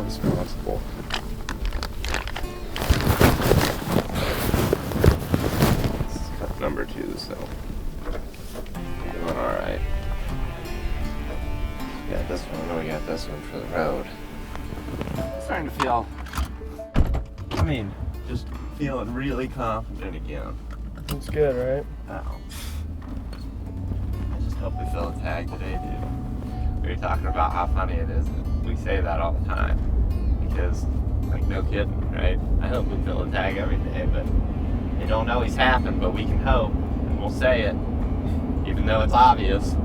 more responsible. This is cut number 2, so we're doing all right. We got this one, we got this one for the road. I'm starting to feel, just feeling really confident again. That's good, right? Oh. I just hope we fill a tag today, dude. We were talking about how funny it is that we say that all the time. Because, like, no kidding, right? I hope we fill a tag every day, but it don't always happen, but we can hope, and we'll say it, even though it's obvious.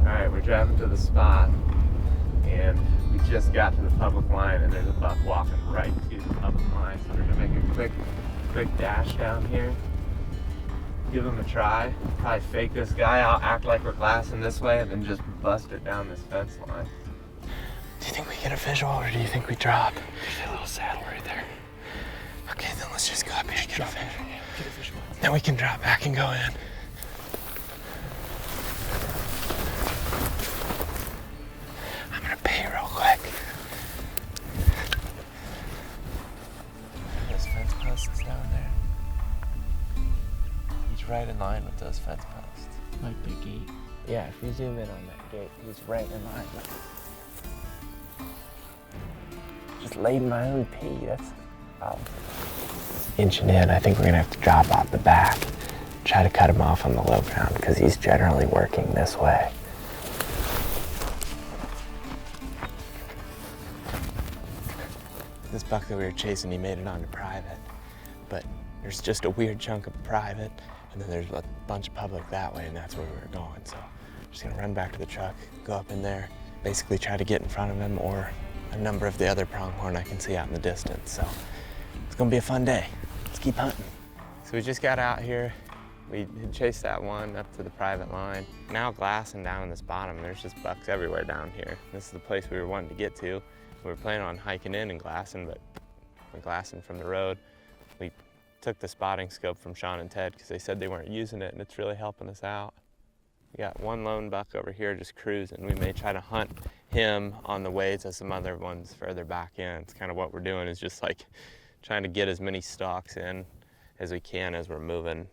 Alright, we're driving to the spot, and we just got to the public line, and there's a buck walking right to the public line, so we're gonna make a quick dash down here. Give him a try. Probably fake this guy out, act like we're glassing this way, and then just bust it down this fence line. Do you think we get a visual, or do you think we drop? There's a little saddle right there. Okay, then let's just go up here and get a visual. Then we can drop back and go in. I'm gonna pee real quick. Those fence posts down there. He's right in line with those fence posts. Like the gate. Yeah, if you zoom in on that gate, he's right in line. Just laid my own pee, that's inching in. I think we're gonna have to drop out the back. Try to cut him off on the low ground, because he's generally working this way. This buck that we were chasing, he made it onto private, but there's just a weird chunk of private, and then there's a bunch of public that way, and that's where we were going. So I'm just gonna run back to the truck, go up in there, basically try to get in front of him or a number of the other pronghorn I can see out in the distance. So it's gonna be a fun day. Let's keep hunting. So we just got out here. We had chased that one up to the private line. Now glassing down in this bottom, there's just bucks everywhere down here. This is the place we were wanting to get to. We were planning on hiking in and glassing, but we're glassing from the road. We took the spotting scope from Sean and Ted because they said they weren't using it, and it's really helping us out. We got one lone buck over here just cruising. We may try to hunt him on the way to some other ones further back in. It's kind of what we're doing, is just like trying to get as many stalks in as we can as we're moving.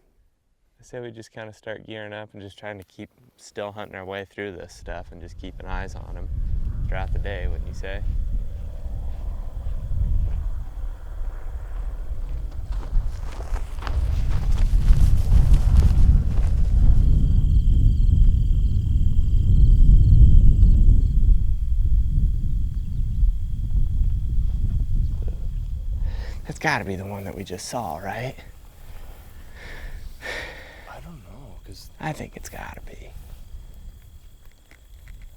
I say we just kind of start gearing up and just trying to keep still hunting our way through this stuff and just keeping eyes on him throughout the day, wouldn't you say? That's got to be the one that we just saw, right? I don't know, because I think it's got to be.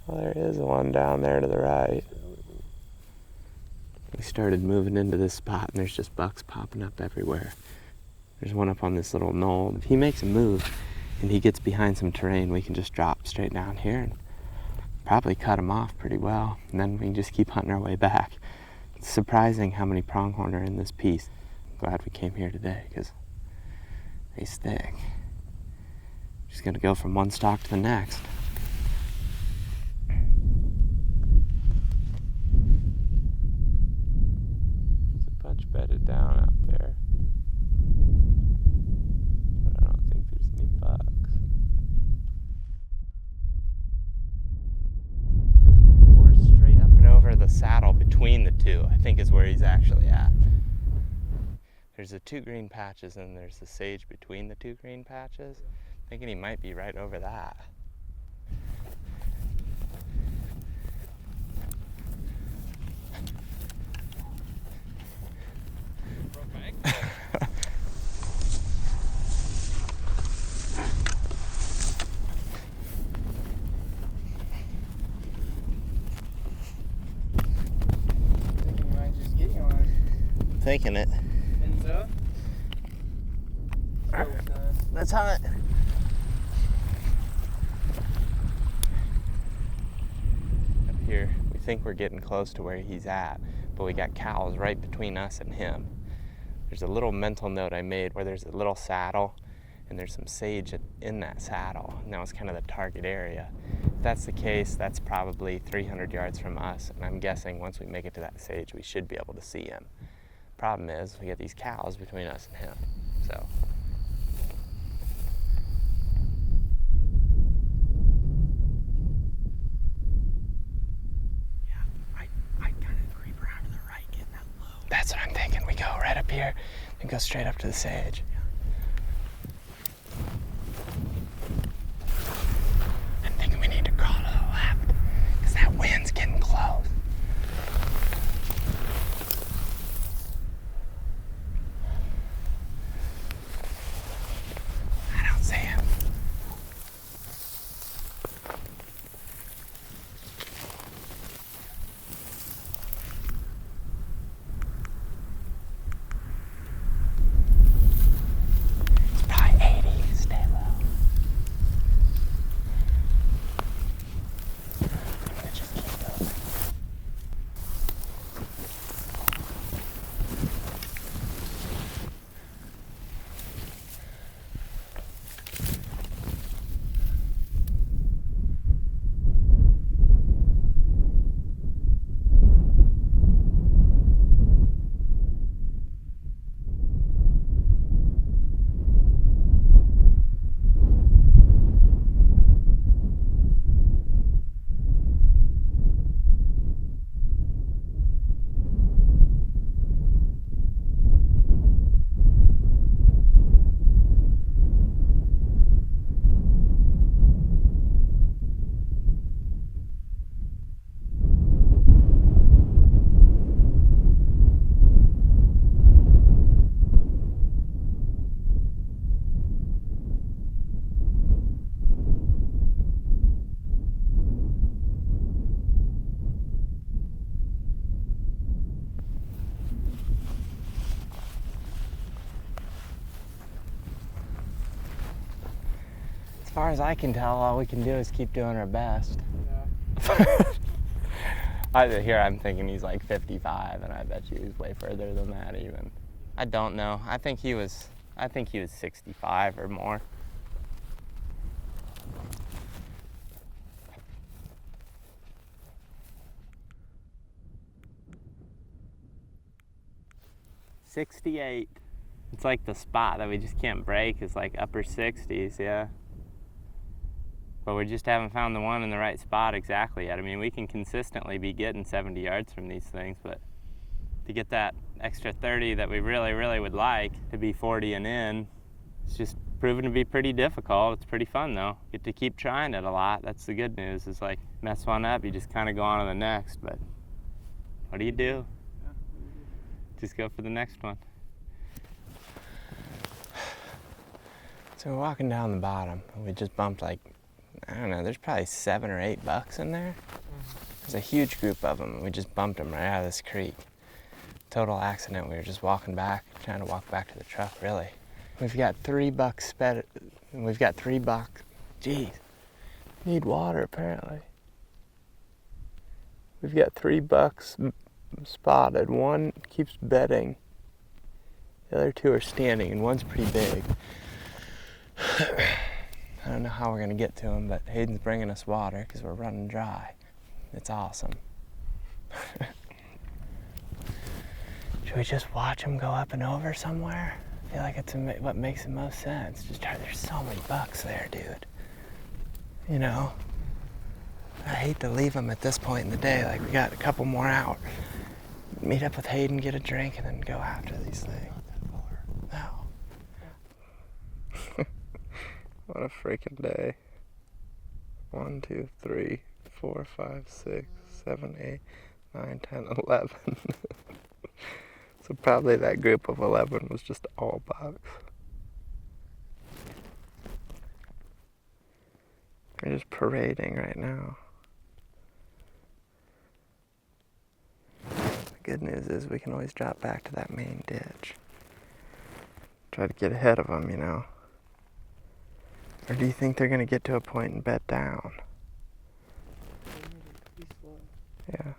Well, there is one down there to the right. We started moving into this spot, and there's just bucks popping up everywhere. There's one up on this little knoll. If he makes a move and he gets behind some terrain, we can just drop straight down here and probably cut him off pretty well. And then we can just keep hunting our way back. It's surprising how many pronghorn are in this piece. I'm glad we came here today, because he's thick. Just gonna go from one stalk to the next. There's a bunch bedded down out there. But I don't think there's any bucks. We're straight up and over the saddle between the two, I think is where he's actually at. There's the 2 green patches and there's the sage between the 2 green patches. Thinking he might be right over that. Thinking it. And so? Let's hunt. Up here, we think we're getting close to where he's at, but we got cows right between us and him. There's a little mental note I made where there's a little saddle, and there's some sage in that saddle, and that was kind of the target area. If that's the case, that's probably 300 yards from us, and I'm guessing once we make it to that sage, we should be able to see him. Problem is, we got these cows between us and him, so. Yeah, I kind of creep around to the right, getting that low. That's what I'm thinking. We go right up here and go straight up to the sage. I'm thinking we need to crawl to the left, because that wind's getting close. I don't see him. It's probably 80. Stay low. I'm gonna just keep moving. As far as I can tell, all we can do is keep doing our best. Yeah. Here I'm thinking he's like 55, and I bet you he's way further than that even. I don't know. I think he was 65 or more. $68. It's like the spot that we just can't break is like upper 60s, yeah. But we just haven't found the one in the right spot exactly yet. I mean, we can consistently be getting 70 yards from these things, but to get that extra 30 that we really, really would like to be 40 and in, it's just proven to be pretty difficult. It's pretty fun though. Get to keep trying it a lot. That's the good news. It's like, mess one up, you just kind of go on to the next, but what do you do? Just go for the next one. So we're walking down the bottom, and we just bumped like, I don't know, there's probably 7 or 8 bucks in there. There's a huge group of them, and we just bumped them right out of this creek. Total accident. We were just walking back, trying to walk back to the truck, really. We've got 3 bucks sped, and we've got 3 bucks. Geez, need water apparently. We've got 3 bucks spotted. One keeps bedding. The other 2 are standing, and one's pretty big. I don't know how we're gonna get to him, but Hayden's bringing us water because we're running dry. It's awesome. Should we just watch him go up and over somewhere? I feel like it's what makes the most sense. Just try. There's so many bucks there, dude. You know, I hate to leave him at this point in the day. Like, we got a couple more hours. Meet up with Hayden, get a drink, and then go after these things. No. What a freaking day. 1, 2, 3, 4, 5, 6, 7, 8, 9, 10, 11. So probably that group of 11 was just all bucks. They're just parading right now. The good news is we can always drop back to that main ditch. Try to get ahead of them, you know. Or do you think they're going to get to a point and bed down? Yeah.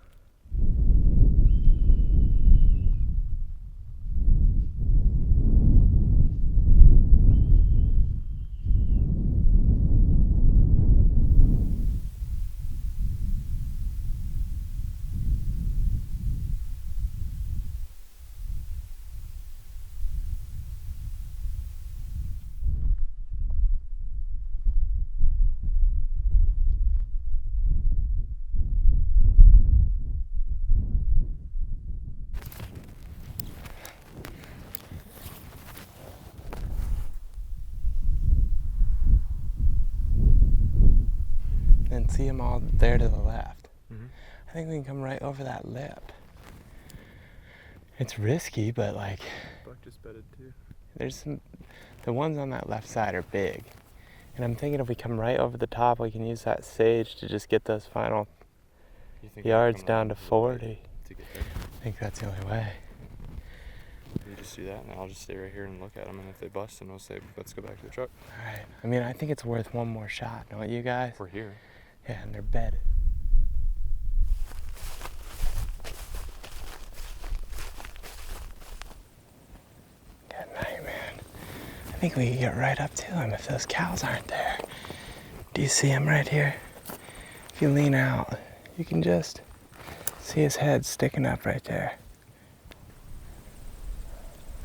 see them all there to the left. Mm-hmm. I think we can come right over that lip. It's risky, but like, Buck just bedded too. there's some, the ones on that left side are big. And I'm thinking if we come right over the top, we can use that sage to just get those final yards down to 40. To get there? I think that's the only way. You just do that, and I'll just stay right here and look at them. And if they bust, then we'll say, let's go back to the truck. All right. I mean, I think it's worth one more shot, don't you guys? We're here. Yeah, and they're bedded. Good night, man. I think we can get right up to him if those cows aren't there. Do you see him right here? If you lean out, you can just see his head sticking up right there.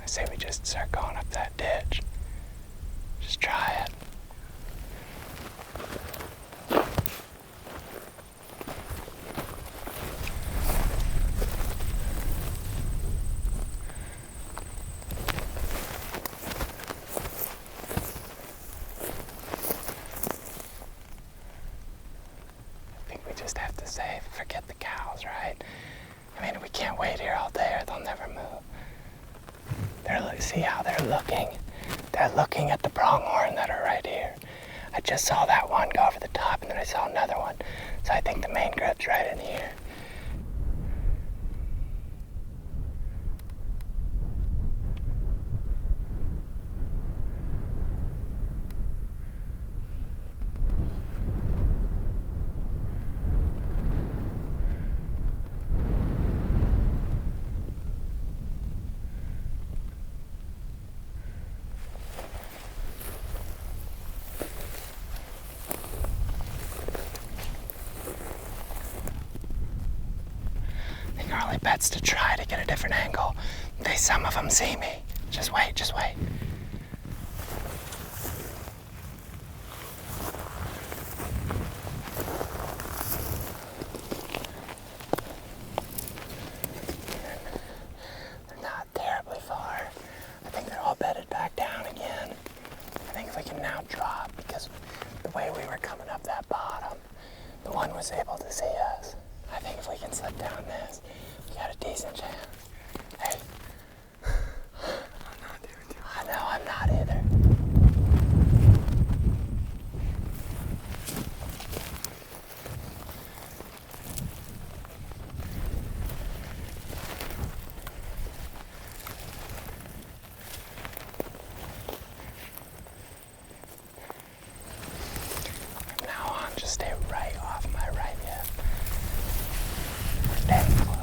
I say we just start going up that ditch. Just try it. I think we just have to say, forget the cows, right? I mean, we can't wait here all day or they'll never move. See how they're looking? They're looking at the pronghorn that are right here. I just saw that one go over the top and then I saw another one. So I think the main group's right in here. Our only bet's to try to get a different angle. Some of them see me. Just wait, just wait. They're not terribly far. I think they're all bedded back down again. I think if we can now drop, because the way we were coming up that bottom, the one was able to see us. I think if we can slip down this, we got a decent chance. Hey. I'm not doing too much. I know, I'm not either. From now on, just stay right off my right hip. We're damn close.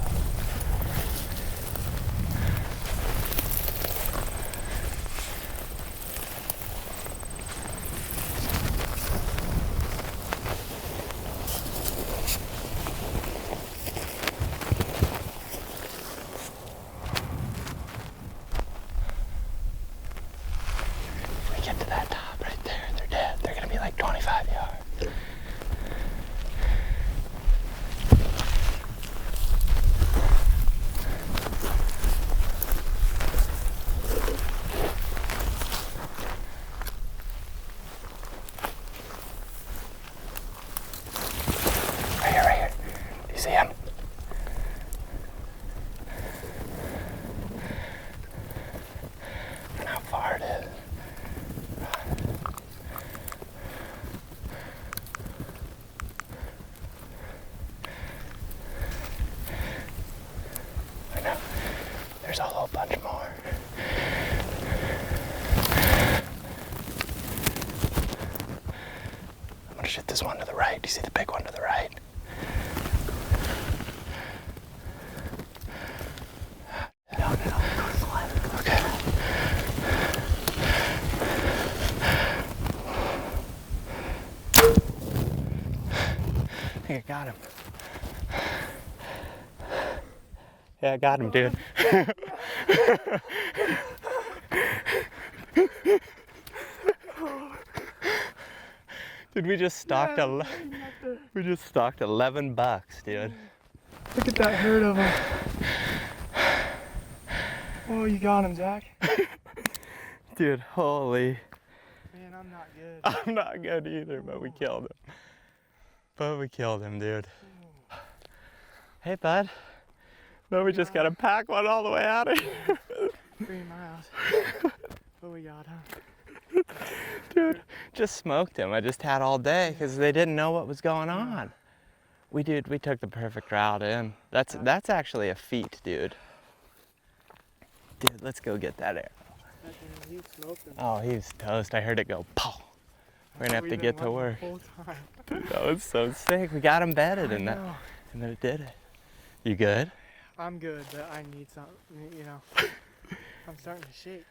If we get to that top right there, they're dead. They're gonna be like 25 yards. Right here. Do you see him? I don't know how far it is. I know. There's a whole bunch more. I'm gonna shoot this one to the right. Do you see the big one to the right? No. Okay. I think I got him. Yeah, I got him, dude. Dude, we just stocked we just stocked $11, dude. Look at that herd of them. Oh, you got him, Zach. Dude, holy. Man, I'm not good. I'm not good either, but we killed him. But we killed him, dude. Hey, bud. No, we just gotta pack one all the way out of here. 3 miles. What we got, huh? Dude, just smoked him. I just had all day because they didn't know what was going on. We took the perfect route in. That's actually a feat, dude. Dude, let's go get that arrow. He smoked him. Oh, he's toast. I heard it go, pow. We're gonna have to get to work. The whole time. That was so sick. We got him bedded and then it did it. You good? I'm good, but I need something, you know. I'm starting to shake.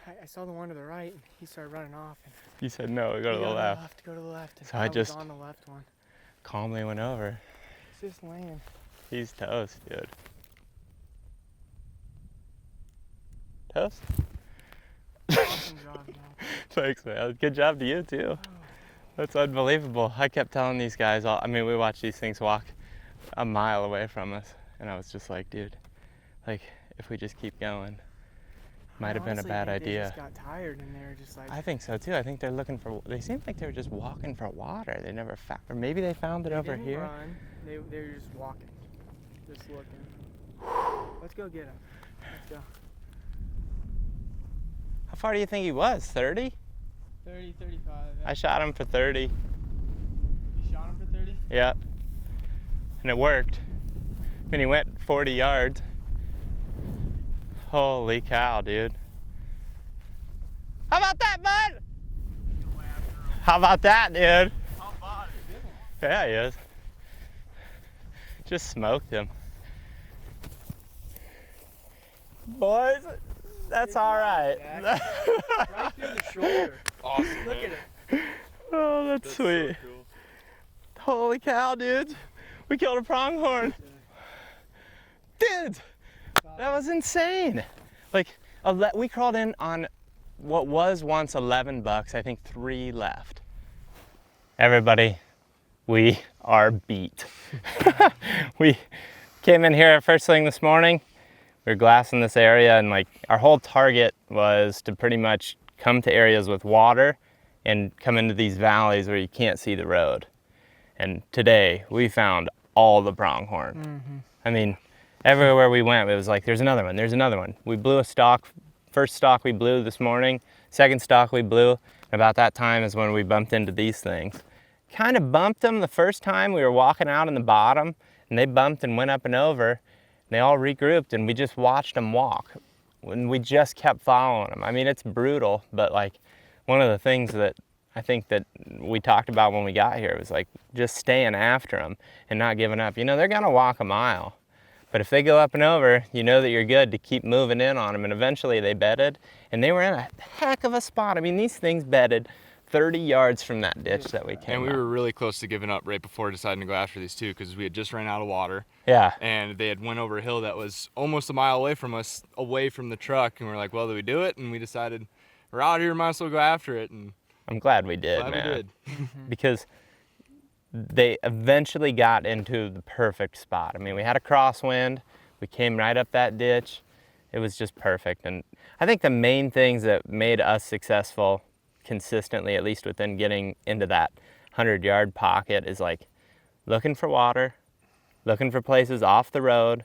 I saw the one to the right, and he started running off. And You said no, go to the left. Go to the left. And So I just- was on the left one. Calmly went over. It's just laying. He's toast, dude. Toast? Awesome job, man. Thanks, man. Good job to you, too. That's unbelievable. I kept telling these guys, I mean, we watched these things walk a mile away from us, and I was just like, dude, like, if we just keep going, might have been a bad They idea. just got tired, and they were just like. I think so, too. I think they're looking for, they seemed like they were just walking for water. They never found, or maybe they found it over didn't here. Run. They were just walking, just looking. Let's go get him. Let's go. How far do you think he was? 30? 30, 35. I shot him for 30. You shot him for 30? Yep. And it worked. And he went 40 yards. Holy cow, dude. How about that, bud? How about that, dude? Yeah, he is. Just smoked him. Boys, that's all right. Right through the shoulder. Awesome, Look man. at it. Oh, that's sweet. So cool. Holy cow, dude. We killed a pronghorn. Dude, that was insane. Like, we crawled in on what was once 11 bucks. I think 3 left. Everybody, we are beat. We came in here first thing this morning. We were glassing this area, and like our whole target was to pretty much come to areas with water and come into these valleys where you can't see the road. And today we found all the pronghorn. Mm-hmm. I mean, everywhere we went, it was like, there's another one, there's another one. We blew a stalk, first stalk we blew this morning, second stalk we blew. About that time is when we bumped into these things. Kind of bumped them the first time. We were walking out in the bottom, and they bumped and went up and over. They all regrouped, and we just watched them walk. And we just kept following them. I mean, it's brutal, but like one of the things that I think that we talked about when we got here was like just staying after them and not giving up. You know, they're gonna walk a mile, but if they go up and over, you know that you're good to keep moving in on them. And eventually they bedded, and they were in a heck of a spot. I mean, these things bedded 30 yards from that ditch that we came And we up. were really close to giving up right before deciding to go after these two, because we had just ran out of water. Yeah. And they had went over a hill that was almost a mile away from us, away from the truck. And we're like, well, do we do it? And we decided we're out here, might as well go after it. And I'm glad we did, glad man. we did. Because they eventually got into the perfect spot. I mean, we had a crosswind, we came right up that ditch. It was just perfect. And I think the main things that made us successful consistently, at least within getting into that 100-yard pocket, is like looking for water, looking for places off the road,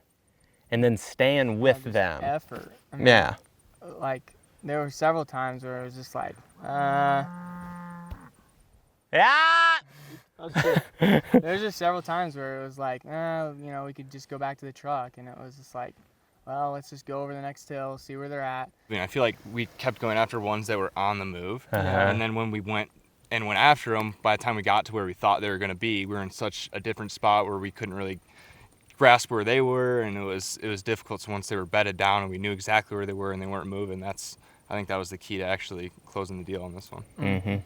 and then staying with Just them. Effort. I mean, Yeah. Like, there were several times where it was just like, Yeah. There's just several times where it was like, you know, we could just go back to the truck, and it was just like, well, let's just go over the next hill, see where they're at. I mean, I feel like we kept going after ones that were on the move. Uh-huh. And then when we went after them, by the time we got to where we thought they were going to be, we were in such a different spot where we couldn't really grasp where they were, and it was difficult. So once they were bedded down and we knew exactly where they were and they weren't moving, I think that was the key to actually closing the deal on this one. Mm-hmm.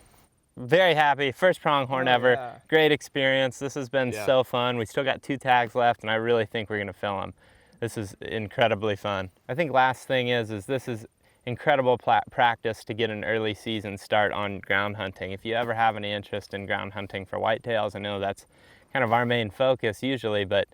Very happy. First pronghorn ever. Yeah. Great experience. This has been Yeah. so fun. We still got 2 tags left, and I really think we're going to fill them. This is incredibly fun. I think last thing is this is incredible practice to get an early season start on ground hunting. If you ever have any interest in ground hunting for whitetails, I know that's kind of our main focus usually, but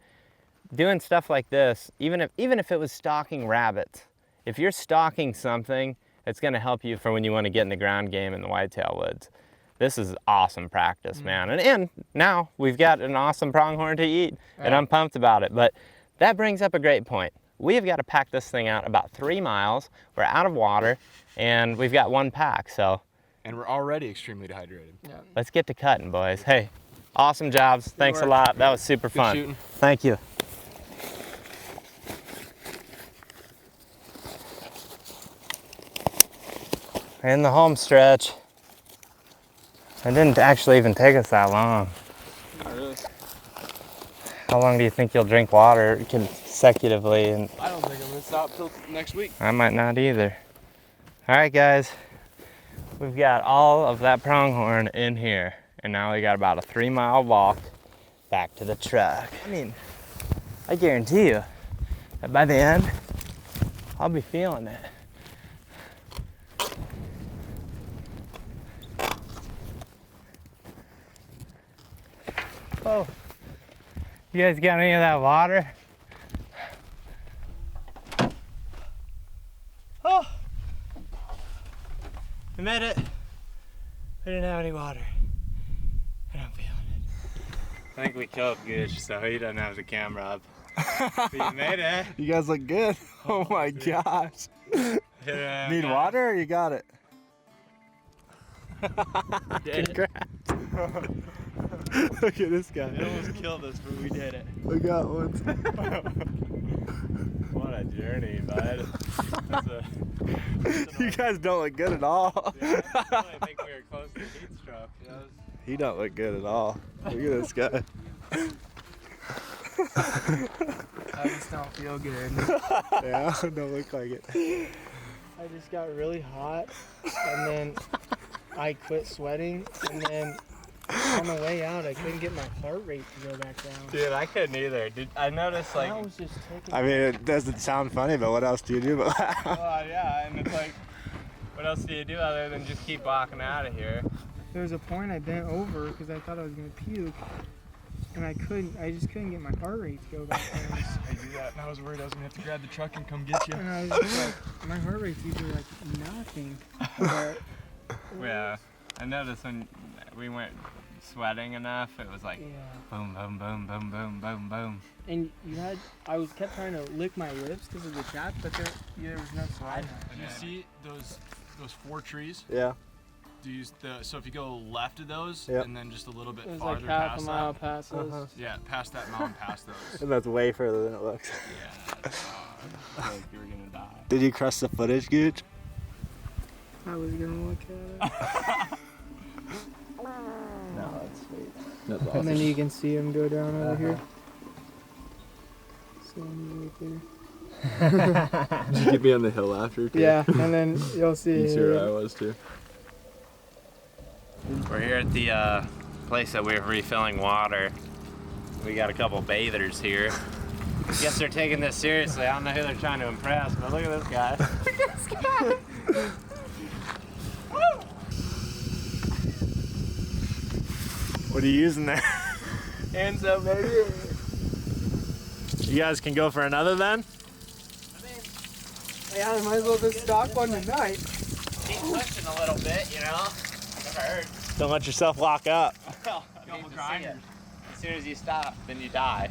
doing stuff like this, even if it was stalking rabbits, if you're stalking something, it's going to help you for when you want to get in the ground game in the whitetail woods. this is awesome practice, man. And now we've got an awesome pronghorn to eat, and I'm pumped about it. But that brings up a great point. We've got to pack this thing out about 3 miles. We're out of water, and we've got 1 pack, so. And we're already extremely dehydrated. Yeah. Let's get to cutting, boys. Hey, awesome jobs. Thanks a lot. That was super fun. Good shooting. Thank you. In the home stretch. It didn't actually even take us that long. Not really. How long do you think you'll drink water consecutively? And I don't think I'm gonna stop till next week. I might not either. All right, guys. We've got all of that pronghorn in here, and now we got about a 3-mile walk back to the truck. I mean, I guarantee you that by the end, I'll be feeling it. Oh, you guys got any of that water? Oh, we made it. We didn't have any water. And I'm feeling it. I think we killed Gooch, so he doesn't have the camera up. But you made it. You guys look good. Oh my gosh. Need water or you got it? Congrats. Look at this guy. It almost killed us, but we did it. I got one. What a journey, bud. You guys don't look good at all. Yeah, I think we were close to heat stroke. He don't look good at all. Look at this guy. I just don't feel good. Yeah, don't look like it. I just got really hot, and then I quit sweating, and then on the way out, I couldn't get my heart rate to go back down. Dude, I couldn't either. I noticed like. I was just taking. I mean, it doesn't sound funny, but what else do you do but laugh? Well, yeah, and it's like, what else do you do other than just keep walking out of here? There was a point I bent over because I thought I was gonna puke, and I just couldn't get my heart rate to go back down. I do that, and I was worried I was gonna have to grab the truck and come get you. And I was just like, my heart rate's usually like nothing. But Yeah, I noticed when we went sweating enough, it was like yeah. boom, boom, boom, boom, boom, boom, boom. And I kept trying to lick my lips because of the chat, but there was no sweat. Do you see those 4 trees? Yeah. So if you go left of those, Yep. and then just a little bit It was farther like half a past mile that. past those. Yeah, past that mountain, past those. And that's way further than it looks. Yeah, that's I feel like you were gonna die. Did you crush the footage, Gooch? I was gonna look at it. No, that's sweet. That's And then you can see him go down over here. So right there. Did you get me on the hill after? Too? Yeah, and then you'll see. You see where I was too. We're here at the place that we're refilling water. We got a couple bathers here. Guess they're taking this seriously. I don't know who they're trying to impress, but look at this guy. Look at this guy. What are you using there? Hands up, baby. You guys can go for another then? Yeah, I might as well just stock one tonight. Keep pushing a little bit, you know? Never hurt. Don't let yourself lock up. Well, I mean, as soon as you stop, then you die.